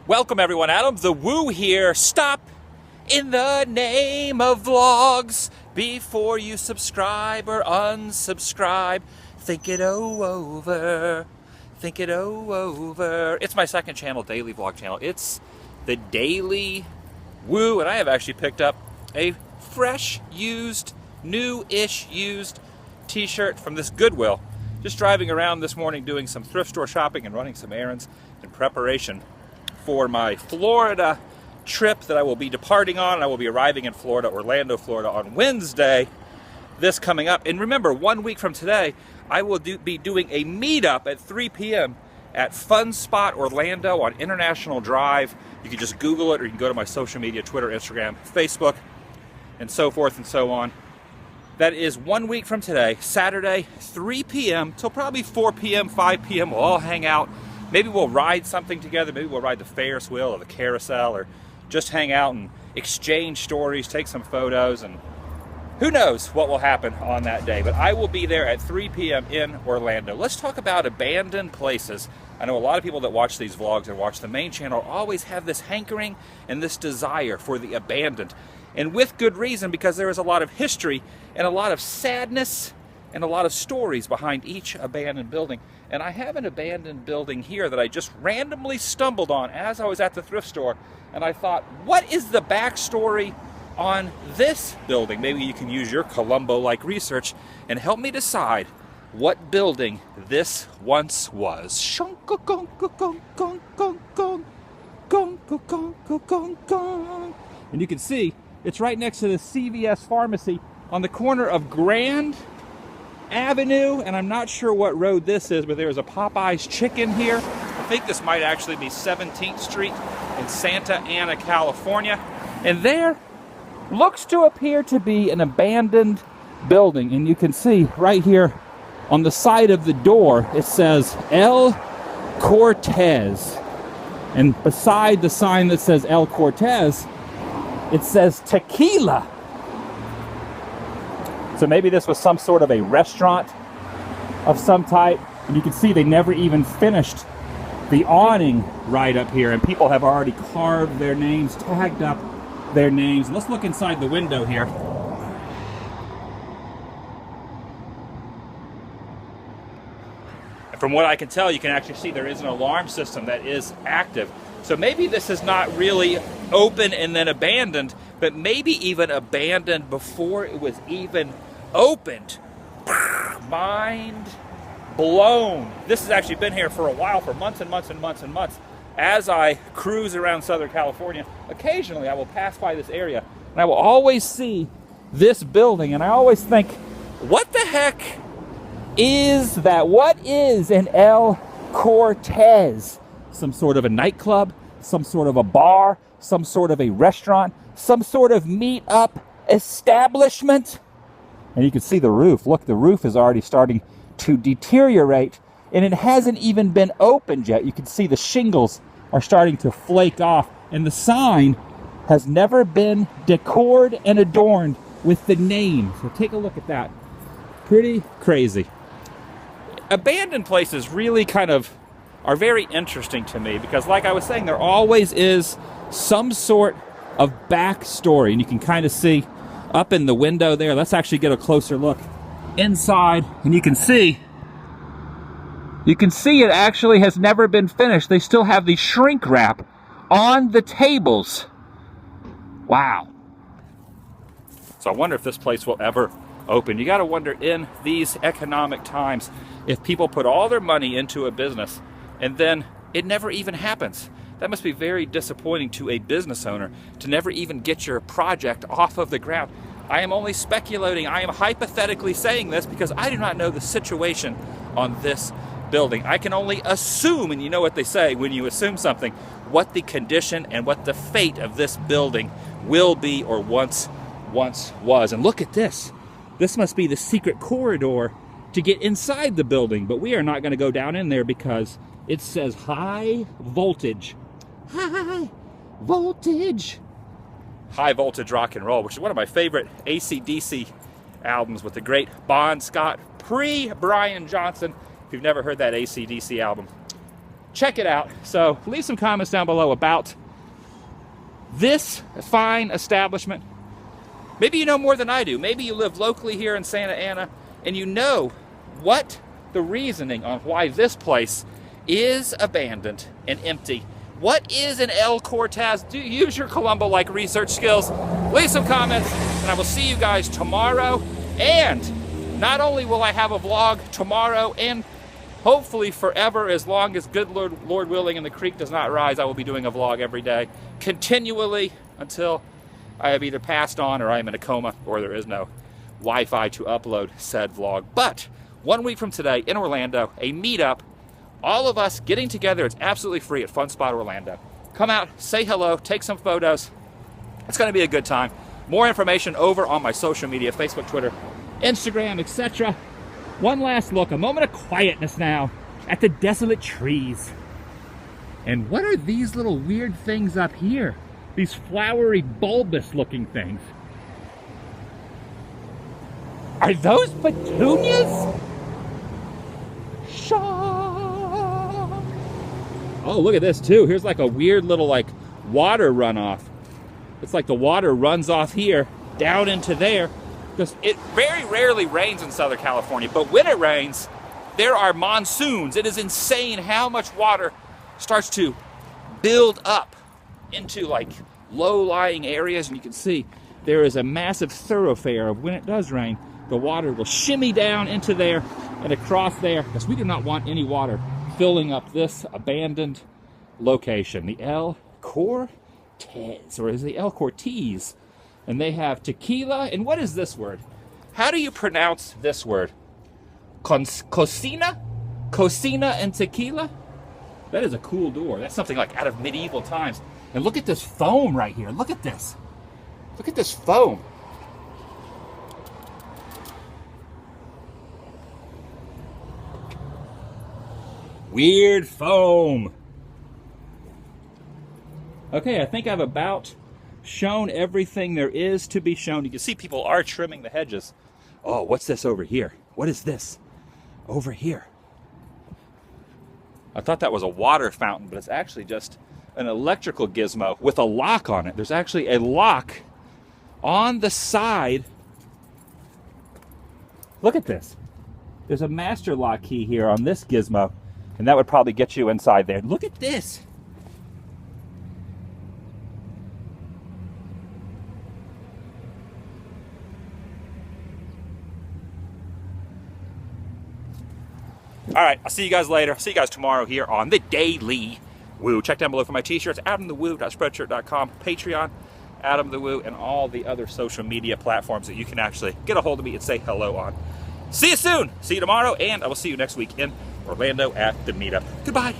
Welcome everyone, AdamTheWoo here. Stop in the name of vlogs before you subscribe or unsubscribe. Think it over. Think it over. It's my second channel, daily vlog channel. It's TheDailyWoo, and I have actually picked up a fresh, used, new-ish used t-shirt from this Goodwill. Just driving around this morning doing some thrift store shopping and running some errands in preparation for my Florida trip that I will be departing on. I will be arriving in Florida, Orlando, Florida on Wednesday, this coming up. And remember, 1 week from today, I will be doing a meetup at 3 p.m. at Fun Spot Orlando on International Drive. You can just Google it, or you can go to my social media, Twitter, Instagram, Facebook, and so forth and so on. That is 1 week from today, Saturday, 3 p.m. till probably 4 p.m., 5 p.m. We'll all hang out. Maybe we'll ride something together. Maybe we'll ride the Ferris wheel or the carousel, or just hang out and exchange stories, take some photos, and who knows what will happen on that day. But I will be there at 3 p.m. in Orlando. Let's talk about abandoned places. I know a lot of people that watch these vlogs and watch the main channel always have this hankering and this desire for the abandoned. And with good reason, because there is a lot of history and a lot of sadness and a lot of stories behind each abandoned building. And I have an abandoned building here that I just randomly stumbled on as I was at the thrift store. And I thought, what is the backstory on this building? Maybe you can use your Columbo-like research and help me decide what building this once was. And you can see it's right next to the CVS pharmacy on the corner of Grand Avenue, and I'm not sure what road this is, but there's a Popeye's Chicken here. I think this might actually be 17th Street in Santa Ana, California. And there looks to appear to be an abandoned building, and you can see right here on the side of the door it says El Cortez, and beside the sign that says El Cortez it says tequila. So maybe this was some sort of a restaurant of some type. And you can see they never even finished the awning right up here. And people have already carved their names, tagged up their names. Let's look inside the window here. And from what I can tell, you can actually see there is an alarm system that is active. So maybe this is not really open and then abandoned, but maybe even abandoned before it was even opened. Mind blown. This has actually been here for a while, for months and months and months and months. As I cruise around Southern California, occasionally I will pass by this area and I will always see this building, and I always think, what the heck is that? What is an El Cortez? Some sort of a nightclub, some sort of a bar, some sort of a restaurant, some sort of meet-up establishment. And you can see the roof. Look, the roof is already starting to deteriorate, and it hasn't even been opened yet. You can see the shingles are starting to flake off, and the sign has never been decored and adorned with the name. So take a look at that. Pretty crazy. Abandoned places really kind of are very interesting to me because, like I was saying, there always is some sort of backstory, and you can kind of see up in the window there. Let's actually get a closer look inside, and you can see it actually has never been finished. They still have the shrink wrap on the tables. Wow. So I wonder if this place will ever open. You got to wonder, in these economic times, if people put all their money into a business and then it never even happens. That must be very disappointing to a business owner to never even get your project off of the ground. I am only speculating. I am hypothetically saying this because I do not know the situation on this building. I can only assume, and you know what they say when you assume something, what the condition and what the fate of this building will be or once was. And look at this. This must be the secret corridor to get inside the building, but we are not going to go down in there because it says high voltage. High voltage. High voltage rock and roll, which is one of my favorite AC/DC albums with the great Bon Scott, pre-Brian Johnson. If you've never heard that AC/DC album, check it out. So leave some comments down below about this fine establishment. Maybe you know more than I do. Maybe you live locally here in Santa Ana and you know what the reasoning on why this place is abandoned and empty. What is an El Cortez? Do use your Columbo-like research skills. Leave some comments, and I will see you guys tomorrow. And not only will I have a vlog tomorrow and hopefully forever, as long as good Lord willing and the creek does not rise, I will be doing a vlog every day, continually, until I have either passed on or I am in a coma or there is no Wi-Fi to upload said vlog. But 1 week from today in Orlando, a meetup, all of us getting together. It's absolutely free at Fun Spot Orlando. Come out, say hello, take some photos. It's going to be a good time. More information over on my social media, Facebook, Twitter, Instagram, etc. One last look, a moment of quietness now at the desolate trees. And what are these little weird things up here? These flowery, bulbous looking things. Are those petunias? Oh, look at this too. Here's like a weird little like water runoff. It's like the water runs off here down into there. Because it very rarely rains in Southern California, but when it rains, there are monsoons. It is insane how much water starts to build up into like low-lying areas, and you can see there is a massive thoroughfare of when it does rain, the water will shimmy down into there and across there, because we do not want any water filling up this abandoned location. The El Cortez, or is it El Cortez? And they have tequila, and what is this word? How do you pronounce this word? Cocina? Cocina and tequila? That is a cool door. That's something like out of medieval times. And look at this foam right here. Look at this. Look at this foam. Weird foam. Okay, I think I've about shown everything there is to be shown. You can see people are trimming the hedges. Oh, what's this over here? What is this over here? I thought that was a water fountain, but it's actually just an electrical gizmo with a lock on it. There's actually a lock on the side. Look at this. There's a master lock key here on this gizmo, and that would probably get you inside there. Look at this. All right, I'll see you guys later. See you guys tomorrow here on The Daily Woo. Check down below for my t-shirts, AdamTheWoo.spreadshirt.com, Patreon, AdamTheWoo, and all the other social media platforms that you can actually get a hold of me and say hello on. See you soon. See you tomorrow, and I will see you next week in Orlando at the meetup. Goodbye.